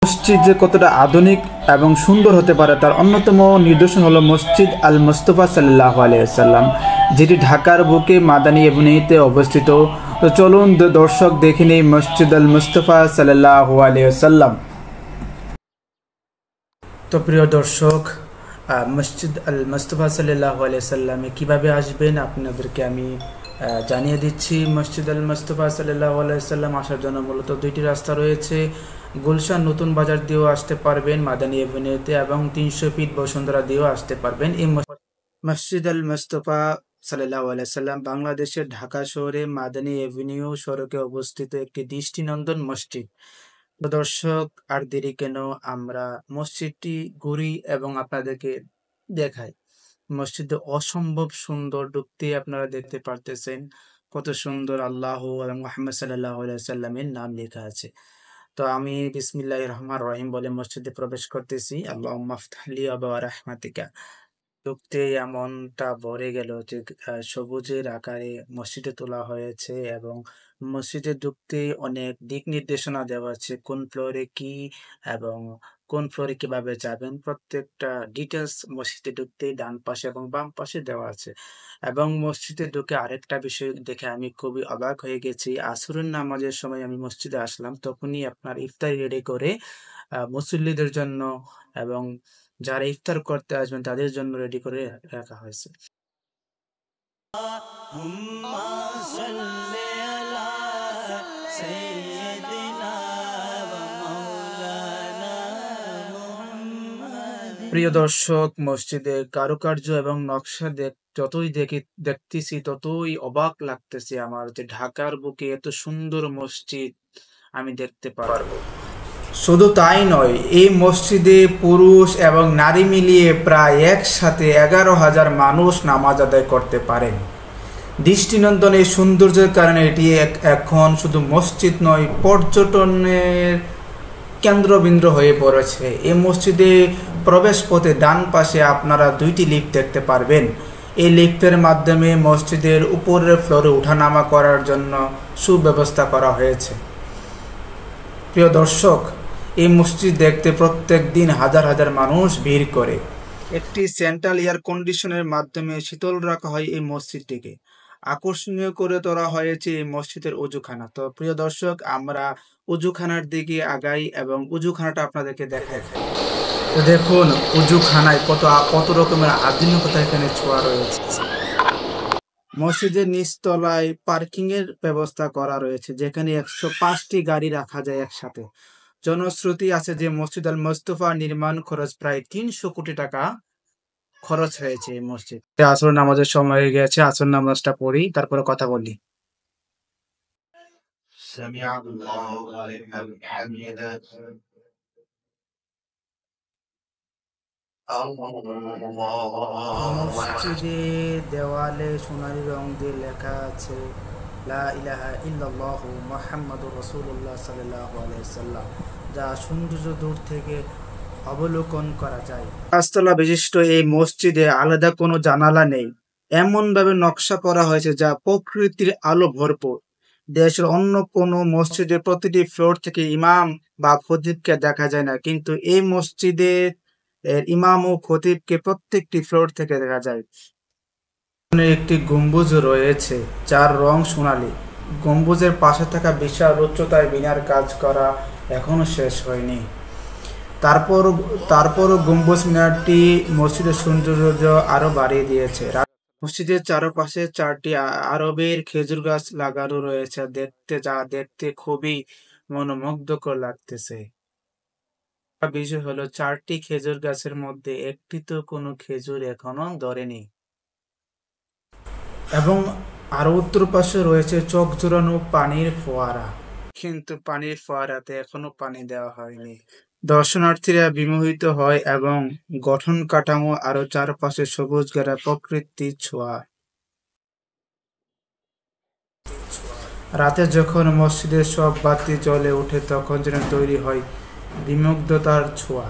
মসজিদ যে কতটা আধুনিক এবং সুন্দর হতে পারে তার অন্যতম নিদর্শন হলো মসজিদ আল মুস্তফা সাল্লাল্লাহু আলাইহি ওয়াসাল্লাম, যেটি ঢাকার বুকে মাদানী এভিনিউতে অবস্থিত। তো চলুন দর্শক দেখে নেই মসজিদ আল মুস্তফা সাল্লাল্লাহু আলাইহি ওয়াসাল্লাম। তো প্রিয় দর্শক, মসজিদ আল মুস্তফা সাল্লাল্লাহু আলাইহি ওয়াসাল্লামে কীভাবে আসবেন আপনাদেরকে আমি জানিয়ে দিচ্ছি। মসজিদ আল মুস্তফা সাল্লাল্লাহু আলাইহি ওয়াসাল্লাম আসার জন্য মূলত দুইটি রাস্তা রয়েছে। গুলশান নতুন বাজার দিয়েও আসতে পারবেন মাদানী এভিনিউতে, এবং 300 ফিট বসুন্ধরা দিয়েও আসতে পারবেন। এই মসজিদ আল মুস্তফা সাল্লাল্লাহু আলাইহি ওয়াসাল্লাম বাংলাদেশের ঢাকা শহরে মাদানী এভিনিউ সড়কে অবস্থিত একটি দৃষ্টিনন্দন মসজিদ। দর্শক, আর দেরি কেন, আমরা মসজিদটি ঘুরি এবং আপনাদেরকে দেখাই। মসজিদে অসম্ভব সুন্দর, ঢুকতে আপনারা দেখতে পারতেছেন কত সুন্দর আল্লাহ এবং মুহাম্মদ সাল্লাল্লাহু আলাইহি ওয়াসাল্লামের নাম লেখা আছে। তো আমি বিসমিল্লাহির রহমানির রহিম বলে মসজিদে প্রবেশ করতেছি। আল্লাহুম্মা আফতাহলি আবওয়াব রাহমাতিকা। ঢুকতে এমনটা ভরে গেল যে সবুজের আকারে মসজিদে তোলা হয়েছে, এবং মসজিদে ঢুকতে অনেক দিক নির্দেশনা দেওয়া আছে, কোন ফ্লোরে কি এবং কোন ফ্লোরে কিভাবে যাবেন, প্রত্যেকটা ডিটেলস মসজিদে ঢুকতেই ডান পাশে এবং বাম পাশে দেওয়া আছে। এবং মসজিদে ঢুকে আরেকটা বিষয় দেখে আমি খুবই অবাক হয়ে গেছি। আসরের নামাজের সময় আমি মসজিদে আসলাম, তখনই আপনার ইফতারি রেডি করে মুসল্লিদের জন্য এবং যারা ইফতার করতে আসবেন তাদের জন্য রেডি করে রাখা হয়েছে। প্রিয় দর্শক, মসজিদের কারুকার্য এবং নকশা যতই দেখতেছি ততই অবাক লাগতেছে আমার, যে ঢাকার বুকে এত সুন্দর মসজিদ আমি দেখতে পারবো। শুধু তাই নয়, এই মসজিদে পুরুষ এবং নারী মিলিয়ে প্রায় একসাথে 11,000 মানুষ নামাজ আদায় করতে পারেন। দৃষ্টিনন্দন এই সৌন্দর্যের কারণে এটি এখন শুধু মসজিদ নয়, পর্যটনের কেন্দ্রবিন্দু হয়ে পড়েছে। এই মসজিদে প্রবেশ পথে ডান পাশে আপনারা 2টি লিফট দেখতে পারবেন। এই লিফটের মাধ্যমে মসজিদের উপরের ফ্লোরে ওঠানামা করার জন্য সুব্যবস্থা করা হয়েছে। প্রিয় দর্শক, এই মসজিদ দেখতে প্রত্যেক দিন হাজার হাজার মানুষ ভিড় করে। একটি সেন্ট্রাল এয়ার কন্ডিশনের মাধ্যমে শীতল রাখা হয় এই মসজিদটিকে। আকর্ষণীয় করে তোলা হয়েছে এই মসজিদের উজুখানা। তো প্রিয় দর্শক, আমরা উজুখানার দিকে আগাই এবং উজুখানাটা আপনাদেরকে দেখাই। তো দেখুন উজুখানায় কত রকমের আধুনিকতা এখানে ছোঁয়া রয়েছে। মসজিদের নিচতলায় পার্কিং এর ব্যবস্থা করা রয়েছে, যেখানে 105টি গাড়ি রাখা যায় একসাথে। জনশ্রুতি আছে যে মসজিদ আল মুস্তফা নির্মাণ খরচ প্রায় 300 কোটি টাকা খরচ হয়েছে এই মসজিদ। আসর নামাজের সময় হয়ে গেছে, আসর নামাজটা পড়ি, তারপরে কথা বলি। মসজিদে দেওয়ালে সোনালী রং দিয়ে লেখা আছে লা ইলাহা ইল্লাল্লাহু মুহাম্মাদুর রাসূলুল্লাহ সাল্লাল্লাহু আলাইহি ওয়াসাল্লাম, যা সৌন্দর্য দূর থেকে অবলোকন করা যায়। পাঁচতলা বিশিষ্ট এই মসজিদে আলাদা কোনো জানালা নেই, এমনভাবে নকশা করা হয়েছে যা প্রকৃতির আলো ভরপুর। দেশের অন্য কোনো মসজিদের প্রতিটি ফ্লোর থেকে ইমাম বা খতিবকে দেখা যায় না, কিন্তু এই মসজিদে ইমাম ও খতিবকে প্রত্যেকটি ফ্লোর থেকে দেখা যায়। একটি গম্বুজ রয়েছে যার রং সোনালী। গম্বুজের পাশে থাকা বিশাল উচ্চতায় মিনার কাজ করা এখনো শেষ হয়নি। তারপরও গম্বুজ মিনারটি মসজিদের সৌন্দর্য আরো বাড়িয়ে দিয়েছে। মসজিদের চারপাশে 4টি আরবের খেজুর গাছ লাগানো রয়েছে, দেখতে খুবই মনোমুগ্ধকর লাগতেছে। বিষয় হলো 4টি খেজুর গাছের মধ্যে একটিতে কোনো খেজুর এখনো ধরেনি। এবং আরো উত্তর পাশে রয়েছে চোখ জোড়ানো পানির ফোয়ারা, কিন্তু পানির ফোয়ারাতে এখনো পানি দেওয়া হয়নি। দর্শনার্থীরা বিমোহিত হয় এবং গঠন কাঠামো আরো চারপাশে সবুজ ঘেরা প্রকৃতির ছোঁয়া। রাতে যখন মসজিদের সব বাতি জ্বলে ওঠে তখন যেন তৈরি হয় বিমুগ্ধতার ছোঁয়া।